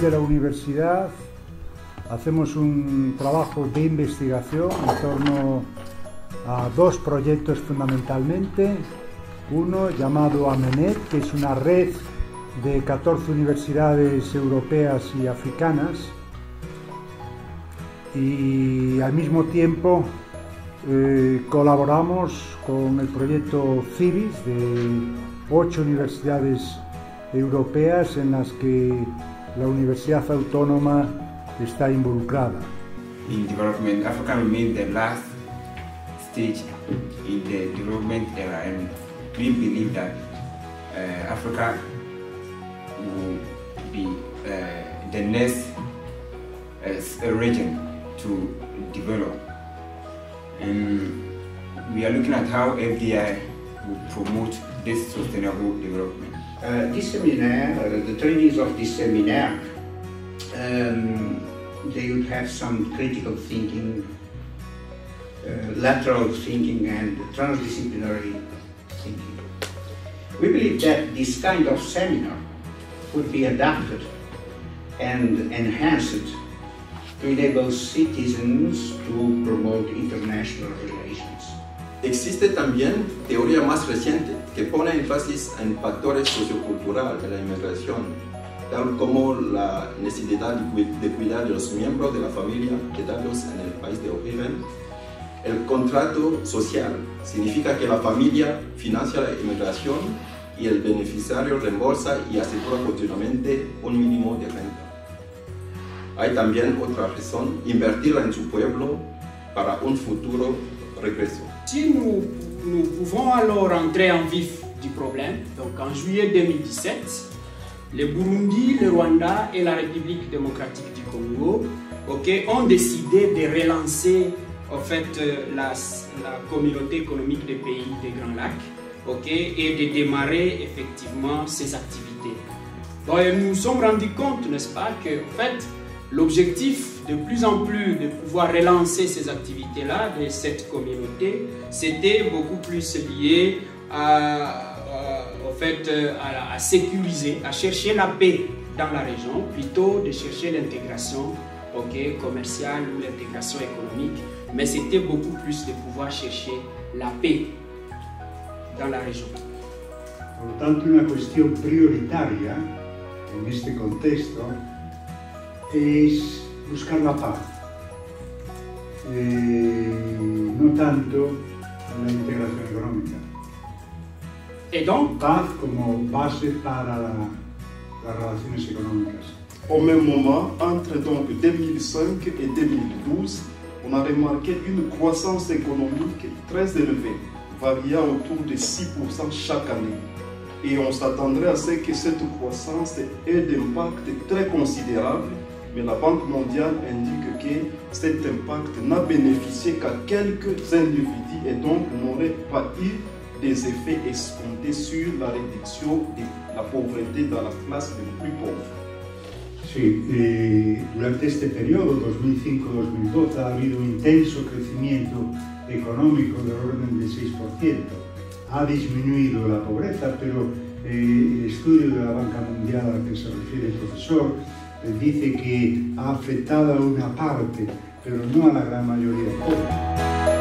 desde la universidad hacemos un trabajo de investigación en torno a dos proyectos fundamentalmente. Uno llamado AMENET, que es una red de 14 universidades europeas y africanas, y al mismo tiempo colaboramos con el proyecto CIVIS de 8 universidades europeas en las que la Universidad Autónoma está involucrada. In development, Africa remains the last stage in the development era, and we believe that Africa will be the next region to develop. And we are looking at how FDI will promote this sustainable development. This seminar, the trainees of this seminar, they would have some critical thinking, lateral thinking and transdisciplinary thinking. We believe that this kind of seminar would be adapted and enhanced to enable citizens to promote international relations. Existe también teoría más reciente que pone énfasis en factores socioculturales de la inmigración, tal como la necesidad de cuidar de los miembros de la familia quedados en el país de origen. El contrato social significa que la familia financia la inmigración y el beneficiario reembolsa y asegura continuamente un mínimo de renta. Hay también otra razón, invertir en su pueblo para un futuro regreso. Si nous pouvons alors entrer en vif du problème, donc en juillet 2017, le Burundi, le Rwanda et la République démocratique du Congo ont décidé de relancer en fait, la communauté économique des pays des Grands Lacs et de démarrer effectivement ces activités. Donc, nous nous sommes rendus compte, n'est-ce pas, que en fait, l'objectif de plus en plus de pouvoir relancer ces activités-là de cette communauté, c'était beaucoup plus lié à sécuriser, à chercher la paix dans la région, plutôt de chercher l'intégration commerciale ou l'intégration économique, mais c'était beaucoup plus de pouvoir chercher la paix dans la région. Por lo tanto, una cuestión prioritaria en este contexto es buscar la paz, no tanto la integración económica. Et donc, paz como base para las relaciones económicas. Au même moment, entre donc 2005 et 2012, on a remarqué une croissance économique très élevée, variant autour de 6% chaque année. Et on s'attendrait à ce que cette croissance ait d'impact très considérable, mais la Banque mondiale indique que cet impact n'a bénéficié qu'à quelques individus et donc n'aurait pas eu des effets escomptés sur la réduction de la pauvreté dans la clase des plus pauvres. Sí, durante este periodo, 2005-2012, ha habido un intenso crecimiento económico del orden del 6%. Ha disminuido la pobreza, pero el estudio de la Banca Mundial al que se refiere el profesor dice que ha afectado a una parte, pero no a la gran mayoría de pobres.